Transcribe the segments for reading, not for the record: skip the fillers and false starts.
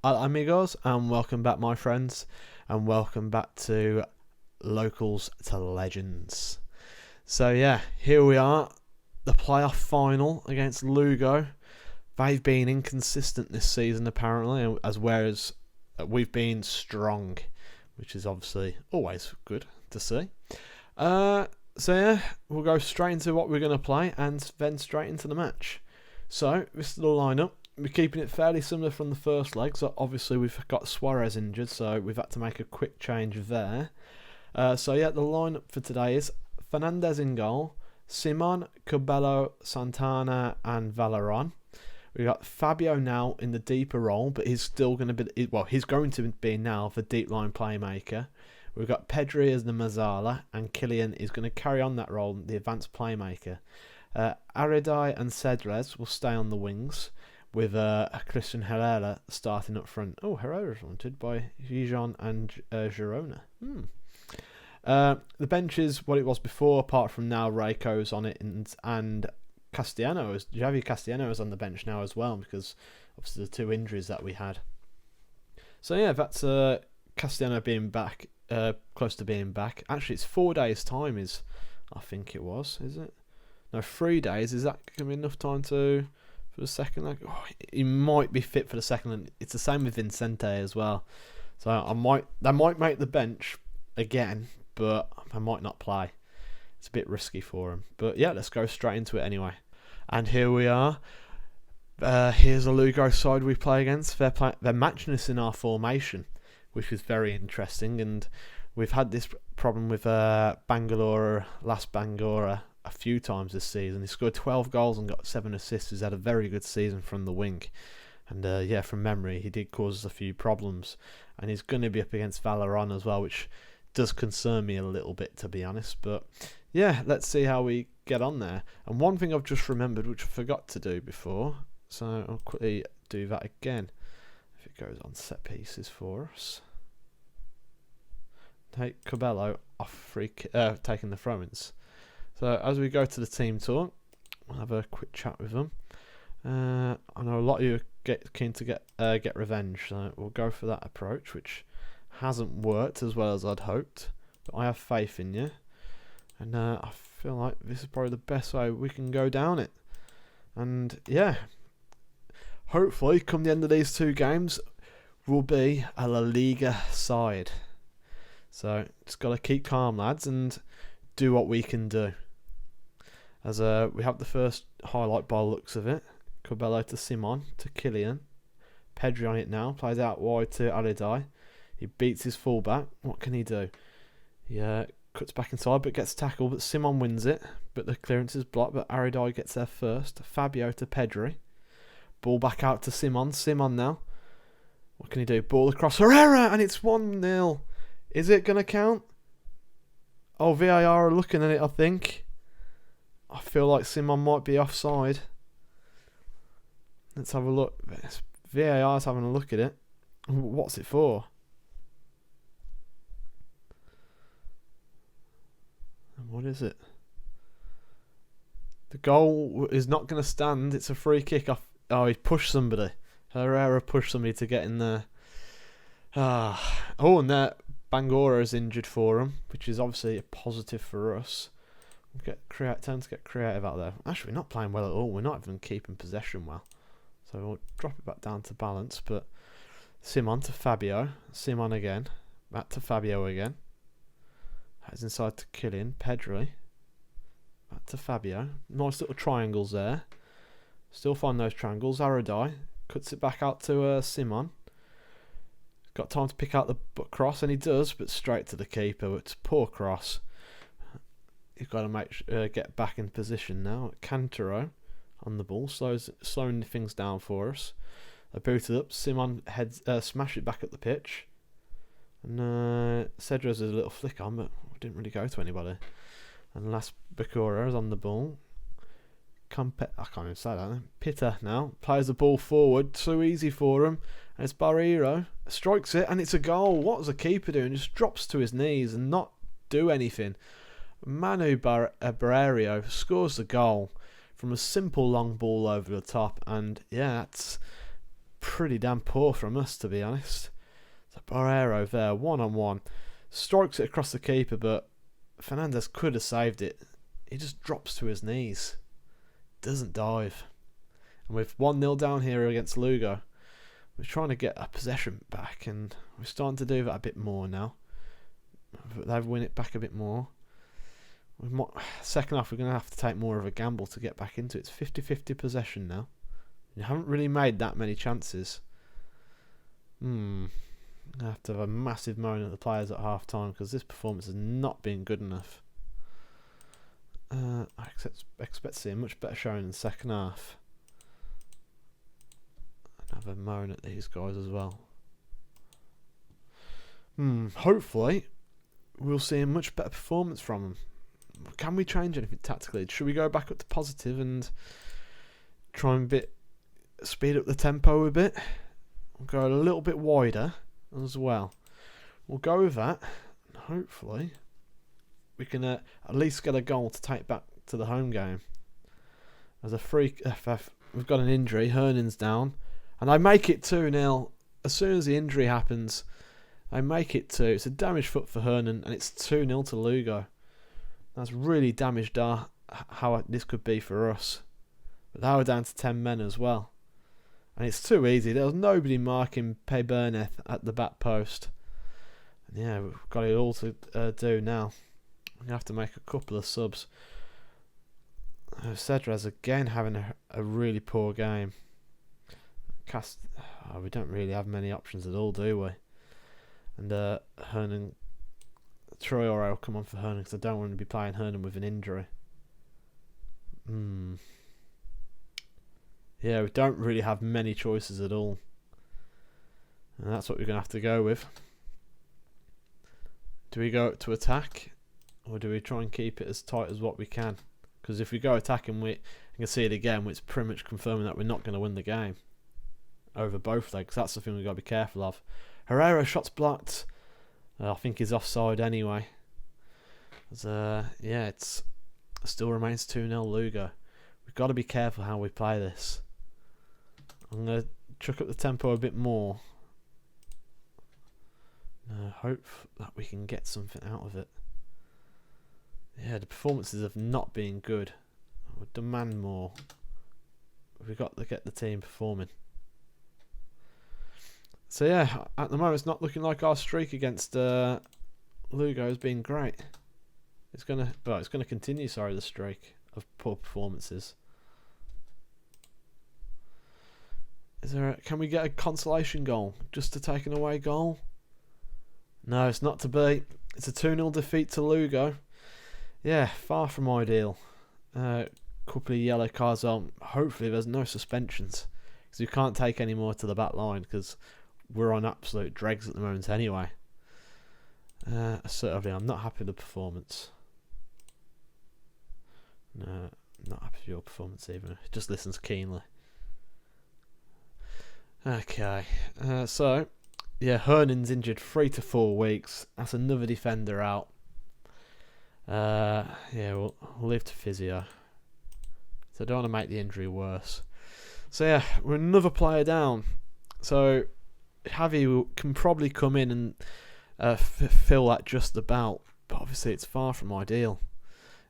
Hola amigos, and welcome back my friends, and welcome back to Locals to Legends. So yeah, here we are, the playoff final against Lugo. They've been inconsistent this season apparently, whereas we've been strong, which is obviously always good to see. So yeah, we'll go straight into what we're going to play and then straight into the match. So this is the lineup. We're keeping it fairly similar from the first leg, so obviously we've got Suarez injured, so we've had to make a quick change there. So yeah, the lineup for today is Fernandez in goal, Simon, Cabello, Santana and Valeron. We've got Fabio now in the deeper role, but he's still going to be, he's going to be now the deep line playmaker. We've got Pedri as the Mazzala, and Kylian is going to carry on that role, the advanced playmaker. Aridai and Cedrez will stay on the wings, with Christian Herrera starting up front. Oh, Herrera's wanted by Gijon and Girona. The bench is what it was before, apart from now Reiko's on it and Javi Castellano is on the bench now as well, because obviously the two injuries that we had. So yeah, that's Castellano being back, close to being back. Actually, it's 4 days' time I think it was, is it? No, 3 days. Is that going to be enough time for the second leg? Oh, he might be fit for the second leg. It's the same with Vincente as well. So they might make the bench again, but I might not play. It's a bit risky for him. But yeah, let's go straight into it anyway. And here we are. Here's a Lugo side we play against. They're matching us in our formation, which is very interesting. And we've had this problem with Bangor a few times this season. He scored 12 goals and got 7 assists. He's had a very good season from the wing. And yeah, from memory, he did cause us a few problems. And he's going to be up against Valeron as well, which does concern me a little bit, to be honest. But yeah, let's see how we get on there. And one thing I've just remembered, which I forgot to do before, so I'll quickly do that again. If it goes on set pieces for us. Take Cabello off taking the throw-ins. So as we go to the team talk, I'll have a quick chat with them. I know a lot of you are keen to get revenge, so we'll go for that approach, which hasn't worked as well as I'd hoped. But I have faith in you, and I feel like this is probably the best way we can go down it. And yeah, hopefully, come the end of these 2 games, we'll be a La Liga side. So just got to keep calm, lads, and do what we can do. As we have the first highlight by the looks of it. Cabello to Simon, to Kylian. Pedri on it now, plays out wide to Aridai. He beats his fullback. What can he do? He cuts back inside but gets tackled, but Simon wins it. But the clearance is blocked, but Aridai gets there first. Fabio to Pedri. Ball back out to Simon. Simon now. What can he do? Ball across Herrera, and it's 1-0. Is it going to count? Oh, VAR are looking at it, I think. I feel like Simon might be offside. Let's have a look. VAR's having a look at it. What's it for? And what is it? The goal is not going to stand. It's a free kick off. Oh, he pushed somebody. Herrera pushed somebody to get in there. Oh, and there, Bangor is injured for him, which is obviously a positive for us. Time to get creative out there. Actually, we're not playing well at all. We're not even keeping possession well. So we'll drop it back down to balance. But Simon to Fabio. Simon again. Back to Fabio again. That's inside to Kylian. Pedri. Back to Fabio. Nice little triangles there. Still find those triangles. Aridai cuts it back out to Simon. Got time to pick out the cross, and he does, but straight to the keeper. It's a poor cross. You've got to get back in position now. Cantero on the ball, slowing things down for us. They boot it up. Simon smash it back at the pitch, and Cedrez is a little flick on, but didn't really go to anybody. And last Bakura is on the ball. I can't even say that. Pitta now plays the ball forward, too easy for him. And it's Barreiro strikes it, and it's a goal. What was the keeper doing? Just drops to his knees and not do anything. Manu Barreiro scores the goal from a simple long ball over the top, and yeah, that's pretty damn poor from us, to be honest. So Barrero there, 1-on-1. Strikes it across the keeper, but Fernandez could have saved it. He just drops to his knees. Doesn't dive. And with 1-0 down here against Lugo, we're trying to get a possession back, and we're starting to do that a bit more now. They've win it back a bit more. Second half, we're going to have to take more of a gamble to get back into it. It's 50-50 possession now. You haven't really made that many chances. I have to have a massive moan at the players at half time because this performance has not been good enough. I expect to see a much better showing in the second half. And have a moan at these guys as well. Hopefully, we'll see a much better performance from them. Can we change anything tactically? Should we go back up to positive and try and speed up the tempo a bit? We'll go a little bit wider as well. We'll go with that. And hopefully, we can at least get a goal to take back to the home game. As a free FF, we've got an injury. Hernan's down. And I make it 2-0. As soon as the injury happens, I make it 2. It's a damaged foot for Hernan, and it's 2-0 to Lugo. That's really damaged how this could be for us. But they were down to 10 men as well. And it's too easy. There was nobody marking Pay Burneth at the back post. And yeah, we've got it all to do now. We have to make a couple of subs. Cedras again having a really poor game. We don't really have many options at all, do we? And Hernan, Traore will come on for Hernan because I don't want to be playing Hernan with an injury. Yeah, we don't really have many choices at all. And that's what we're going to have to go with. Do we go to attack? Or do we try and keep it as tight as what we can? Because if we go attacking, we can see it again. It's pretty much confirming that we're not going to win the game over both legs. That's the thing we've got to be careful of. Herrera, shot's blocked. I think he's offside anyway. It still remains 2-0 Lugo. We've got to be careful how we play this. I'm going to chuck up the tempo a bit more. Hope that we can get something out of it. Yeah, the performances have not been good. I would demand more. We've got to get the team performing. So yeah, at the moment it's not looking like our streak against Lugo has been great. It's gonna continue. The streak of poor performances. Can we get a consolation goal just to take an away goal? No, it's not to be. It's a 2-0 defeat to Lugo. Yeah, far from ideal. Couple of yellow cards on. Hopefully there's no suspensions because we can't take any more to the back line because we're on absolute dregs at the moment anyway. Certainly I'm not happy with the performance. No, not happy with your performance either. It just listens keenly. Okay, so yeah, Hernan's injured 3 to 4 weeks. That's another defender out. We'll leave to physio. So I don't want to make the injury worse. So yeah, we're another player down. So Javi can probably come in and fill that just about. But obviously it's far from ideal.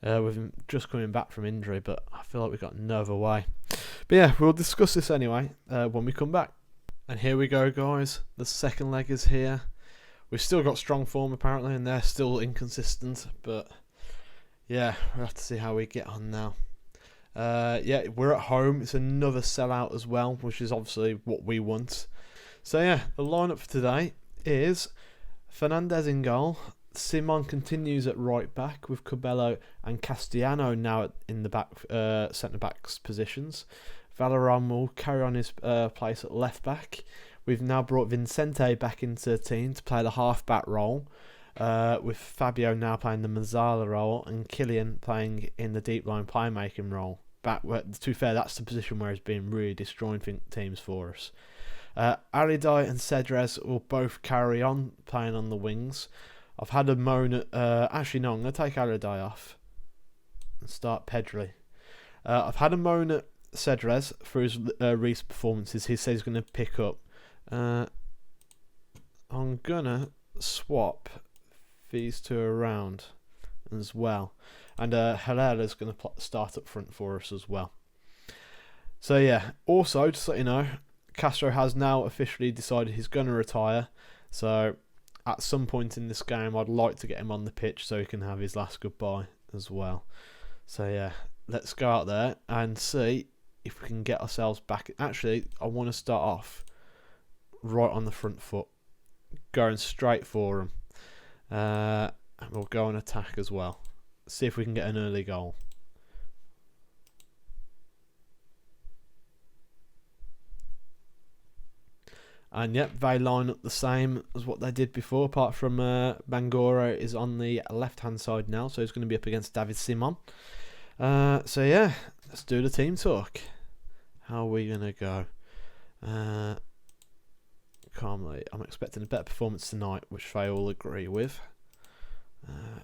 With him just coming back from injury, but I feel like we've got no other way. But yeah, we'll discuss this anyway when we come back. And here we go, guys. The second leg is here. We've still got strong form apparently, and they're still inconsistent. But yeah, we'll have to see how we get on now. Yeah, we're at home. It's another sellout as well, which is obviously what we want. So yeah, the lineup for today is Fernandez in goal. Simon continues at right back with Cabello and Castellano now in the back centre backs positions. Valeron will carry on his place at left back. We've now brought Vicente back into the team to play the half back role, with Fabio now playing the Mazzala role and Killian playing in the deep line playmaking role. To be fair, that's the position where he's been really destroying teams for us. Alidai and Cedras will both carry on playing on the wings. I've had a moan at... actually, no, I'm going to take Alidai off and start Pedri. I've had a moan at Cedrez, for his recent performances, he says he's going to pick up. I'm going to swap these two around as well. And Herrera's going to start up front for us as well. So yeah, also, just so you know, Castro has now officially decided he's going to retire. So at some point in this game, I'd like to get him on the pitch so he can have his last goodbye as well. So yeah, let's go out there and see if we can get ourselves back. Actually, I want to start off right on the front foot, going straight for him. And we'll go and attack as well. See if we can get an early goal. And yep, they line up the same as what they did before, apart from Bangura is on the left-hand side now, so he's going to be up against David Simon. So yeah, let's do the team talk. How are we going to go? Calmly, I'm expecting a better performance tonight, which they all agree with.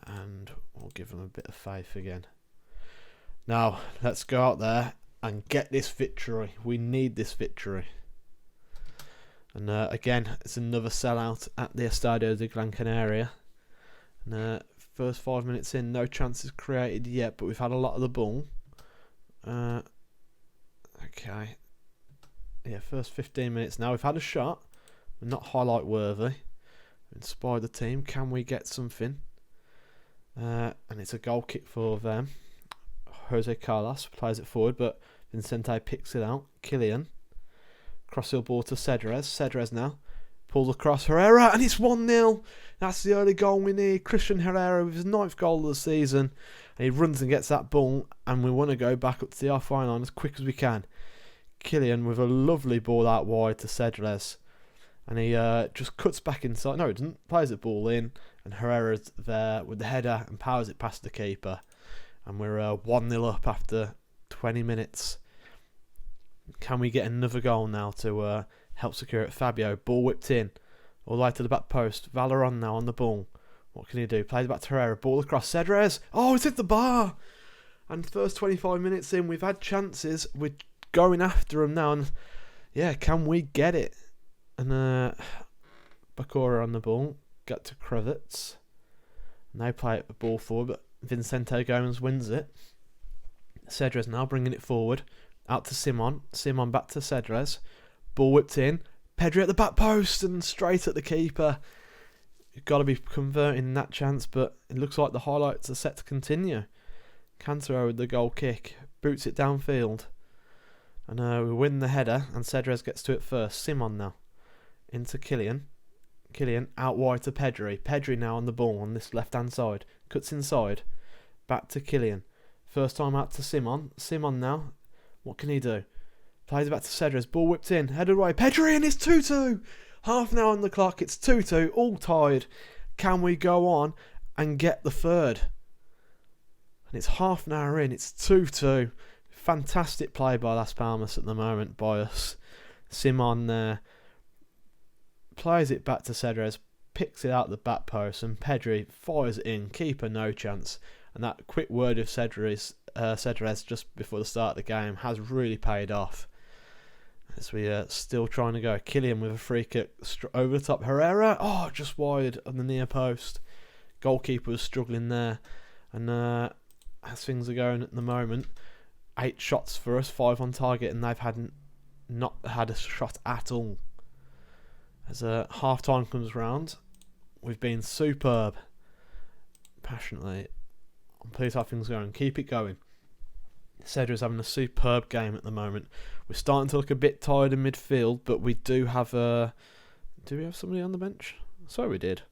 And we'll give them a bit of faith again. Now, let's go out there and get this victory. We need this victory. And again, it's another sellout at the Estadio de Gran Canaria. And first 5 minutes in, no chances created yet, but we've had a lot of the ball. Okay. Yeah, first 15 minutes now. We've had a shot. We're not highlight worthy. Inspired the team. Can we get something? And it's a goal kick for them. Jose Carlos plays it forward, but Vicente picks it out. Kylian. Cross-field ball to Cedrez. Cedrez now. Pulls across Herrera, and it's 1-0. That's the early goal we need. Christian Herrera with his 9th goal of the season. And he runs and gets that ball, and we want to go back up to the half-line line as quick as we can. Kylian with a lovely ball out wide to Cedrez. And he just cuts back inside. No, he doesn't. Plays the ball in, and Herrera's there with the header and powers it past the keeper. And we're 1-0 up after 20 minutes. Can we get another goal now to help secure it? Fabio, ball whipped in, all the way to the back post. Valeron now on the ball. What can he do? Plays back to Herrera, ball across Cedrez. Oh, it's hit the bar! And first 25 minutes in, we've had chances. We're going after them now, and yeah, can we get it? And Bakura on the ball, get to Kravitz. And they play it the ball forward, but Vicente Gomez wins it. Cedrez now bringing it forward. Out to Simon. Simon back to Cedrez. Ball whipped in. Pedri at the back post and straight at the keeper. You've got to be converting that chance, but it looks like the highlights are set to continue. Cantero with the goal kick. Boots it downfield. And we win the header, and Cedrez gets to it first. Simon now. Into Kylian. Kylian out wide to Pedri. Pedri now on the ball on this left-hand side. Cuts inside. Back to Kylian. First time out to Simon. Simon now. What can he do? Plays it back to Cedrez. Ball whipped in. Headed away. Pedri, and it's 2-2. Half an hour on the clock. It's 2-2. All tied. Can we go on and get the third? And it's half an hour in. It's 2-2. Fantastic play by Las Palmas at the moment by us. Simon there. Plays it back to Cedrez. Picks it out the back post. And Pedri fires it in. Keeper no chance. And that quick word of Cedrez just before the start of the game has really paid off. As we are still trying to go. Kylian with a free kick over the top. Herrera, just wide on the near post. Goalkeeper was struggling there. And as things are going at the moment, 8 shots for us, 5 on target, and they've not had a shot at all. As half time comes round, we've been superb. Passionately. I'm pleased how things are going. Keep it going. Cedric's having a superb game at the moment. We're starting to look a bit tired in midfield, but we do have do we have somebody on the bench? Sorry, we did.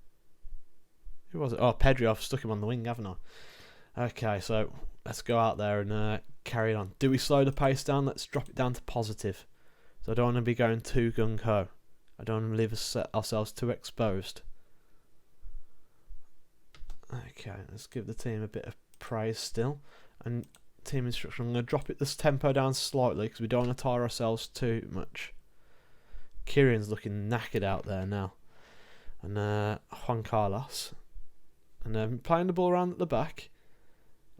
Who was it? Oh, Pedri. I've stuck him on the wing, haven't I? Okay, so let's go out there and carry it on. Do we slow the pace down? Let's drop it down to positive. So I don't want to be going too gung-ho. I don't want to leave ourselves too exposed. Okay, let's give the team a bit of praise still. And team instruction, I'm going to drop this tempo down slightly because we don't want to tire ourselves too much. Kieran's looking knackered out there now. And Juan Carlos. And playing the ball around at the back.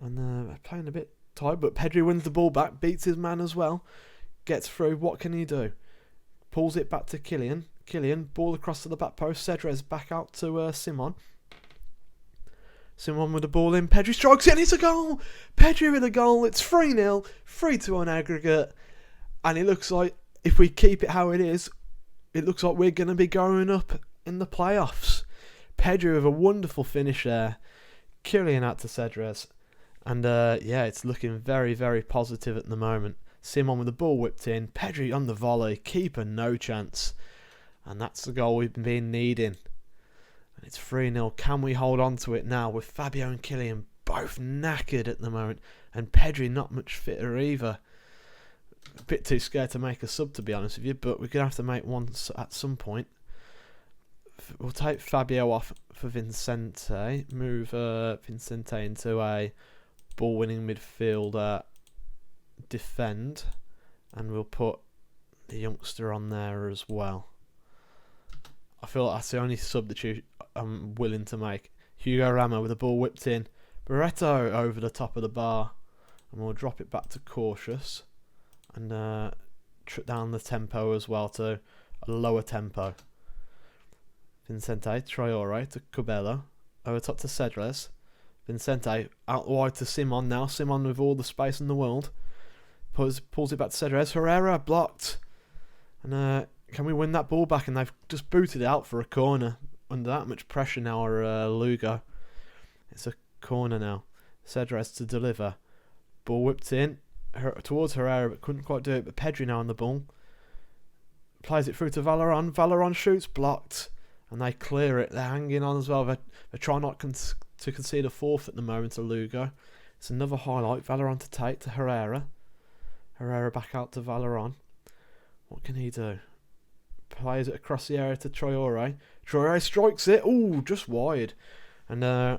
And playing a bit tied, but Pedri wins the ball back, beats his man as well, gets through. What can he do? Pulls it back to Kylian. Kylian, ball across to the back post. Cedrez back out to Simon. Simon with the ball in. Pedri strikes it and it's a goal. Pedri with a goal. It's 3-0. 3-2 on aggregate. And it looks like if we keep it how it is, it looks like we're going to be going up in the playoffs. Pedri with a wonderful finish there. Kylian out to Cedrez. And it's looking very, very positive at the moment. Simon with the ball whipped in. Pedri on the volley. Keeper no chance. And that's the goal we've been needing. And it's 3-0. Can we hold on to it now with Fabio and Kylian both knackered at the moment? And Pedri not much fitter either. A bit too scared to make a sub, to be honest with you. But we're going to have to make one at some point. We'll take Fabio off for Vicente. Move Vicente into a ball-winning midfielder. Defend. And we'll put the youngster on there as well. I feel like that's the only substitute I'm willing to make. Hugo Ramos with the ball whipped in. Barreto over the top of the bar. And we'll drop it back to cautious. And trip down the tempo as well to a lower tempo. Vicente, Traore to Cabello. Over top to Cedrez. Vicente out wide to Simon now. Simon with all the space in the world. Pulls it back to Cedrez. Herrera blocked. And can we win that ball back? And they've just booted it out for a corner. Under that much pressure now are Lugo. It's a corner now. Cedrez to deliver. Ball whipped in towards Herrera, but couldn't quite do it. But Pedri now on the ball. Plays it through to Valeron. Valeron shoots, blocked. And they clear it. They're hanging on as well. They're trying not to concede a fourth at the moment to Lugo. It's another highlight. Valeron to take to Herrera. Herrera back out to Valeron. What can he do? Plays it across the area to Traore. Traore strikes it. Ooh, just wide. And I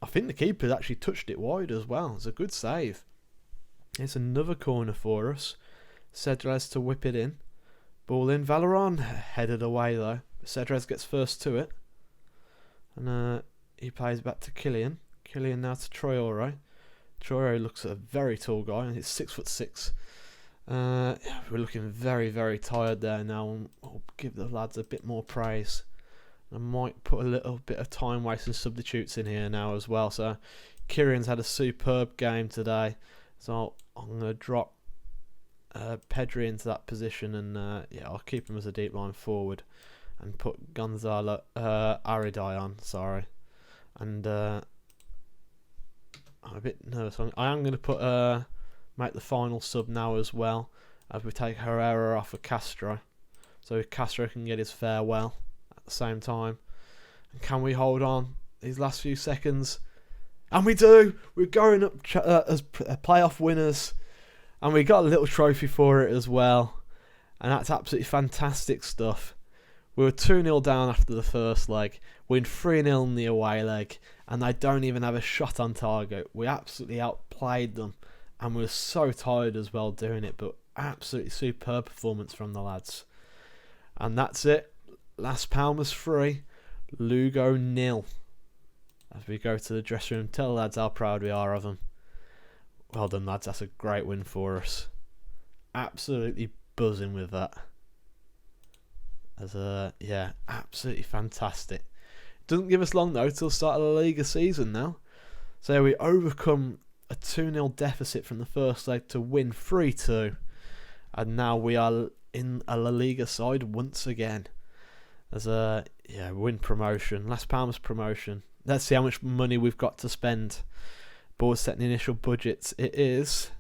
think the keeper actually touched it wide as well. It's a good save. It's another corner for us. Cedrez to whip it in. Ball in. Valeron headed away though. Cedrez gets first to it. And he plays back to Kylian. Kylian now to Traore. Traore looks a very tall guy. And he's 6'6". We're looking very, very tired there now, and I'll give the lads a bit more praise. I might put a little bit of time wasting substitutes in here now as well. So Kieran's had a superb game today, so I'm going to drop Pedri into that position, and I'll keep him as a deep line forward and put Gonzalo Aridai on, and I'm a bit nervous. I am going to put make the final sub now as well, as we take Herrera off of Castro, so Castro can get his farewell at the same time. And can we hold on these last few seconds? And we do. We're going up as playoff winners, and we got a little trophy for it as well, and that's absolutely fantastic stuff. We were 2-0 down after the first leg, win 3-0 in the away leg, and they don't even have a shot on target. We absolutely outplayed them. And we were so tired as well doing it, but absolutely superb performance from the lads. And that's it. Las Palmas 3, Lugo 0. As we go to the dressing room, tell the lads how proud we are of them. Well done, lads. That's a great win for us. Absolutely buzzing with that. Absolutely fantastic. Doesn't give us long though till the start of the Liga season now. So we overcome a 2-0 deficit from the first leg to win 3-2, and now we are in a La Liga side once again as win promotion, Las Palmas promotion. Let's see how much money we've got to spend. Board setting the initial budgets. It is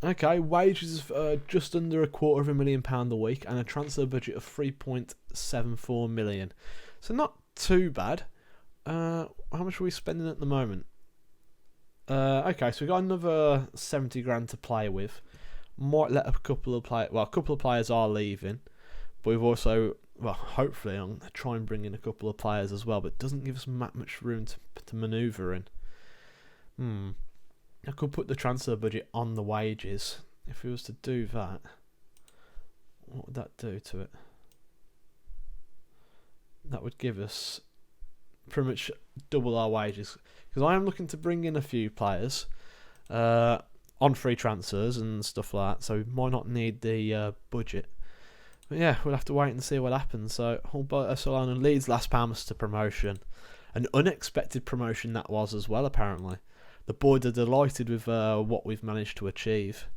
wages of just under £250,000 a week, and a transfer budget of 3.74 million. So not too bad. How much are we spending at the moment? So we got another 70 grand to play with. Might let a couple of players. Well, a couple of players are leaving, but we've also, hopefully, I'm gonna try and bring in a couple of players as well. But it doesn't give us much room to manoeuvre in. I could put the transfer budget on the wages. If we was to do that, what would that do to it? That would give us pretty much double our wages, because I am looking to bring in a few players. on free transfers and stuff like that, so we might not need the budget. But yeah, we'll have to wait and see what happens. So Hull Barcelona leads Las Palmas to promotion. An unexpected promotion that was as well, apparently. The boys are delighted with what we've managed to achieve.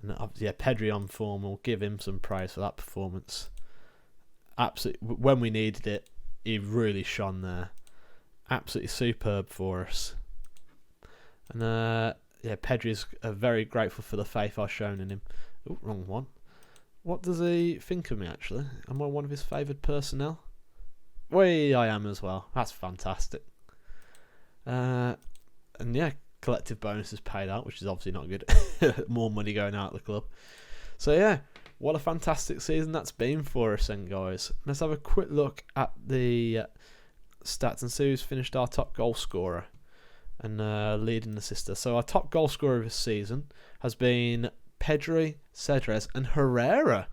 And yeah, Pedri on form, will give him some praise for that performance. Absolutely, when we needed it, he really shone there. Absolutely superb for us. And yeah, Pedri's very grateful for the faith I've shown in him. Ooh, wrong one. What does he think of me, actually? Am I one of his favoured personnel? I am as well. That's fantastic. And yeah, collective bonuses paid out, which is obviously not good. More money going out of the club. So yeah, what a fantastic season that's been for us then, guys. Let's have a quick look at the stats and see who's finished our top goal scorer and leading assister. So our top goal scorer of this season has been Pedri, Cedres and Herrera.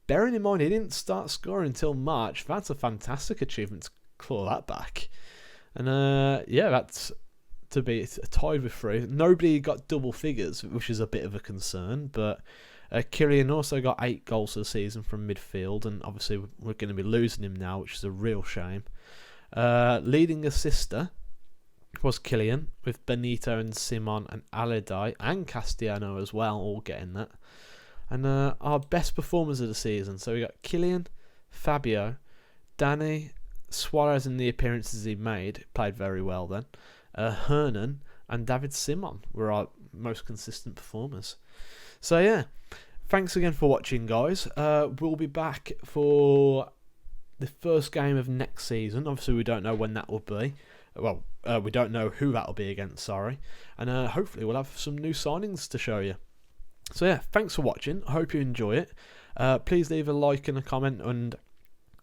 Bearing in mind he didn't start scoring until March, that's a fantastic achievement to claw that back. And yeah, that's to be tied with 3. Nobody got double figures, which is a bit of a concern, but Kylian also got 8 goals this season from midfield, and obviously we're going to be losing him now, which is a real shame. Leading assister was Kylian, with Benito and Simon and Allardyce and Castellano as well, all getting that. And our best performers of the season, so we got Kylian, Fabio, Danny, Suarez in the appearances he made, played very well then. Hernan and David Simon were our most consistent performers. So yeah, thanks again for watching, guys. We'll be back for the first game of next season. Obviously we don't know when that will be. Well, we don't know who that will be against, sorry. And hopefully we'll have some new signings to show you. So yeah, thanks for watching. I hope you enjoy it. Please leave a like and a comment, and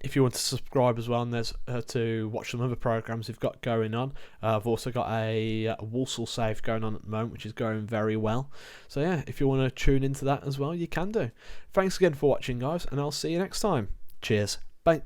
if you want to subscribe as well, and there's to watch some other programs we've got going on. I've also got a Walsall save going on at the moment, which is going very well. So yeah, if you want to tune into that as well, you can do. Thanks again for watching, guys, and I'll see you next time. Cheers. Bye.